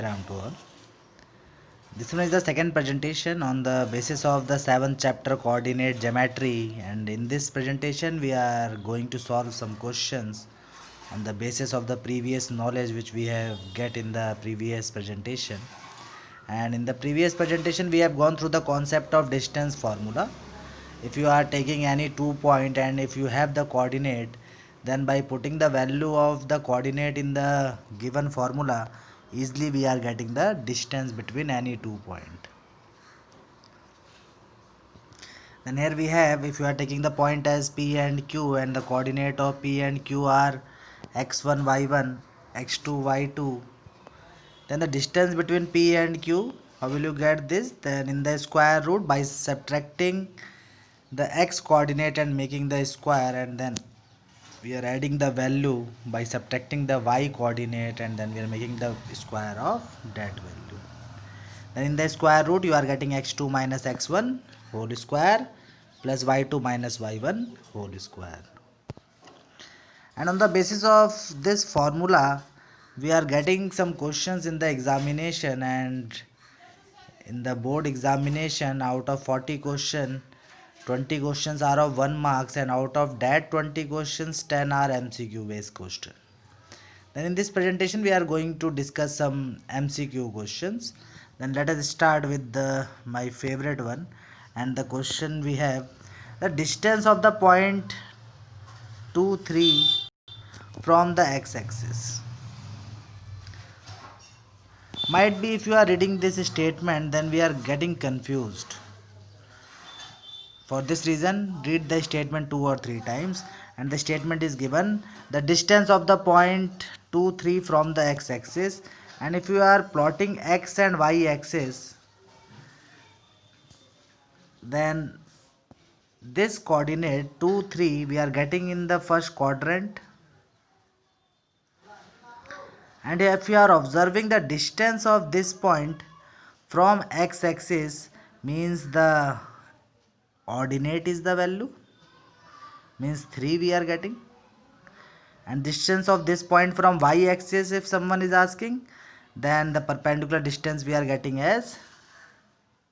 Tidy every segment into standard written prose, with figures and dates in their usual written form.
Ram to all. This one is the second presentation on the basis of the 7th chapter coordinate geometry, and in this presentation we are going to solve some questions on the basis of the previous knowledge which we have get in the previous presentation. And in the previous presentation we have gone through the concept of distance formula. If you are taking any 2 point and if you have the coordinate, then by putting the value of the coordinate in the given formula, easily we are getting the distance between any 2 point. Then here we have, if you are taking the point as P and Q and the coordinate of P and Q are x1 y1 x2 y2, then the distance between P and Q, how will you get this? Then in the square root by subtracting the x coordinate and making the square, and then we are adding the value by subtracting the y coordinate, and then we are making the square of that value. Then in the square root you are getting x2 minus x1 whole square plus y2 minus y1 whole square. And on the basis of this formula we are getting some questions in the examination, and in the board examination out of 40 question, 20 questions are of 1 marks, and out of that 20 questions 10 are MCQ based question. Then in this presentation we are going to discuss some MCQ questions. Then let us start with my favorite one, and the question we have: the distance of the point 2 3 from the x-axis. Might be if you are reading this statement then we are getting confused. For this reason, read the statement 2 or 3 times, and the statement is given: the distance of the point 2 3 from the x-axis, and if you are plotting x and y axis, then this coordinate 2 3 we are getting in the first quadrant, and if you are observing the distance of this point from x-axis, means the ordinate is the value, means 3 we are getting, and distance of this point from y-axis if someone is asking, then the perpendicular distance we are getting as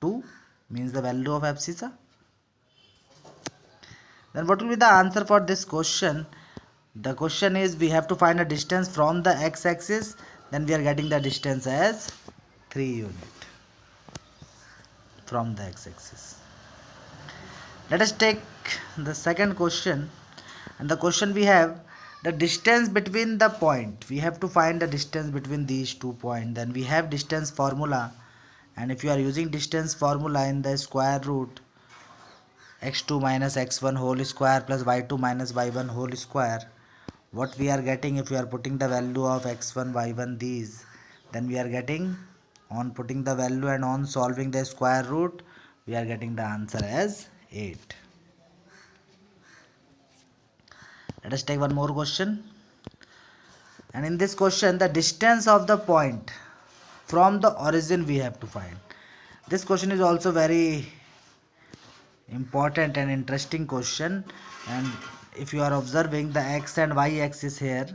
2, means the value of abscissa. Then what will be the answer for this question? The question is we have to find a distance from the x-axis, then we are getting the distance as 3 unit from the x-axis. Let us take the second question, and the question we have: the distance between the point, we have to find the distance between these 2 points. Then we have distance formula, and if you are using distance formula in the square root, x2 minus x1 whole square plus y2 minus y1 whole square, what we are getting if we are putting the value of x1 y1 these, then we are getting, on putting the value and on solving the square root, we are getting the answer as 8. Let us take one more question, and in this question the distance of the point from the origin we have to find. This question is also very important and interesting question, and if you are observing the x and y axis here,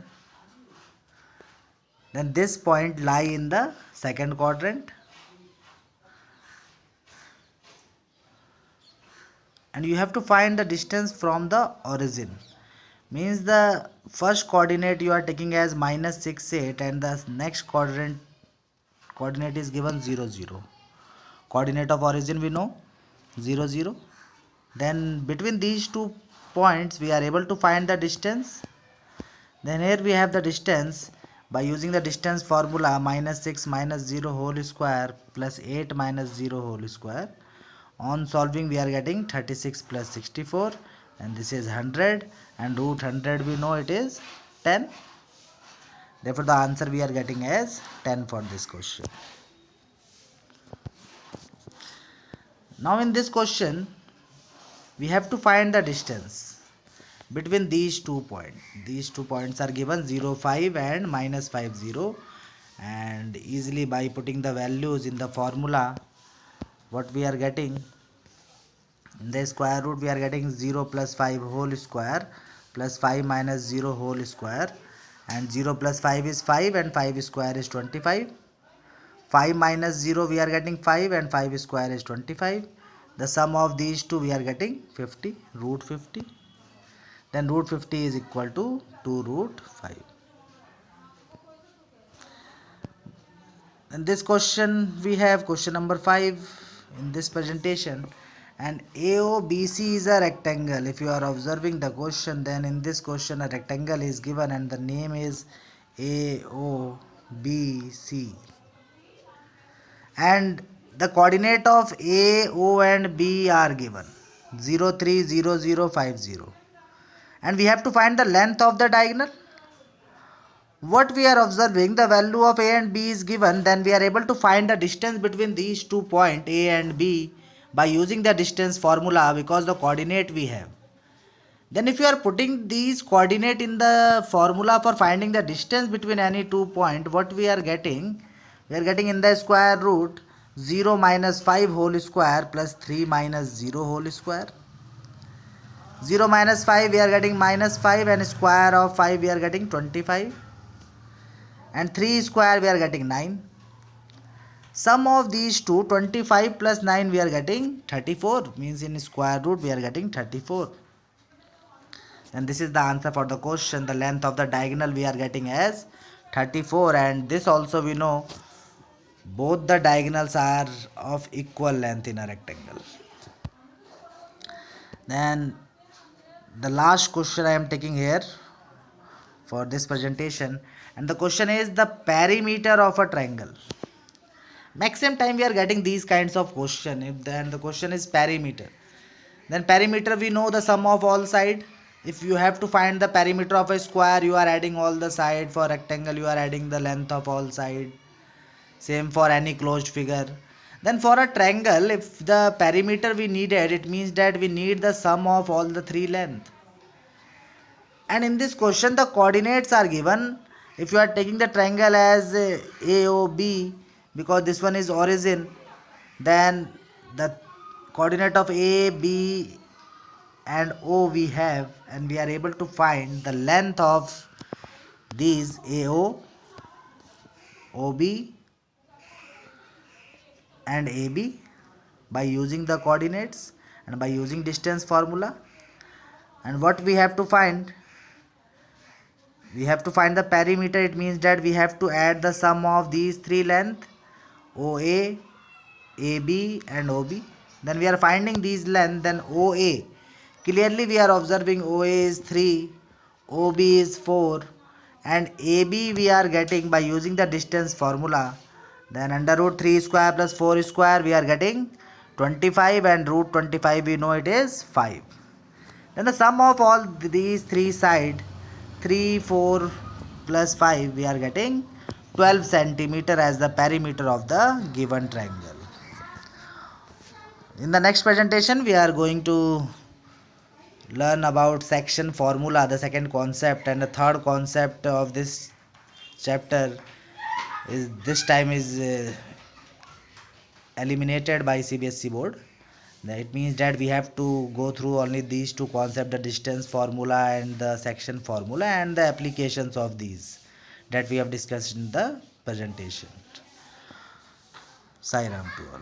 then this point lie in the second quadrant, and you have to find the distance from the origin, means the first coordinate you are taking as minus 6 8, and the next coordinate is given 0 0. Coordinate of origin we know 0 0. Then between these 2 points we are able to find the distance. Then here we have the distance by using the distance formula: minus 6 minus 0 whole square plus 8 minus 0 whole square. On solving we are getting 36 plus 64, and this is 100, and root 100 we know it is 10. Therefore the answer we are getting as 10 for this question. Now in this question we have to find the distance between these 2 points. These 2 points are given 0 5 and minus 5 0, and easily by putting the values in the formula, what we are getting in the square root, we are getting 0 plus 5 whole square plus 5 minus 0 whole square, and 0 plus 5 is 5 and 5 square is 25. 5 minus 0 we are getting 5 and 5 square is 25. The sum of these two we are getting 50, root 50. Then root 50 is equal to 2 root 5. In this question we have question number 5 in this presentation, and AOBC is a rectangle. If you are observing the question, then in this question a rectangle is given and the name is AOBC, and the coordinate of A, O and B are given 0, 3, 0, 0, 5, 0, and we have to find the length of the diagonal. What we are observing, the value of A and B is given, then we are able to find the distance between these 2 points A and B by using the distance formula, because the coordinate we have. Then if you are putting these coordinate in the formula for finding the distance between any 2 points, what we are getting? We are getting in the square root 0 minus 5 whole square plus 3 minus 0 whole square. 0 minus 5 we are getting minus 5, and square of 5 we are getting 25. And 3 square we are getting 9. Sum of these two, 25 plus 9 we are getting 34, means in square root we are getting 34. And this is the answer for the question. The length of the diagonal we are getting as 34, and this also we know both the diagonals are of equal length in a rectangle. Then the last question I am taking here for this presentation, and the question is the perimeter of a triangle. Maximum time we are getting these kinds of question. If then the question is perimeter, then perimeter we know the sum of all side. If you have to find the perimeter of a square, you are adding all the side. For rectangle you are adding the length of all side. Same for any closed figure. Then for a triangle, if the perimeter we needed, it means that we need the sum of all the three length. And in this question the coordinates are given. If you are taking the triangle as AOB, because this one is origin, then the coordinate of A, B and O we have, and we are able to find the length of these AO, OB and AB by using the coordinates and by using distance formula. And what we have to find? We have to find the perimeter. It means that we have to add the sum of these three length, OA, AB and OB. Then we are finding these length. Then OA, clearly we are observing OA is 3, OB is 4 and AB we are getting by using the distance formula. Then under root 3 square plus 4 square we are getting 25, and root 25 we know it is 5. Then the sum of all these three side, 3, 4 plus 5, we are getting 12 centimeter as the perimeter of the given triangle. In the next presentation we are going to learn about section formula, the second concept, and the third concept of this chapter is this time is eliminated by CBSE board. It means that we have to go through only these two concepts, the distance formula and the section formula, and the applications of these that we have discussed in the presentation. Sai Ram to all.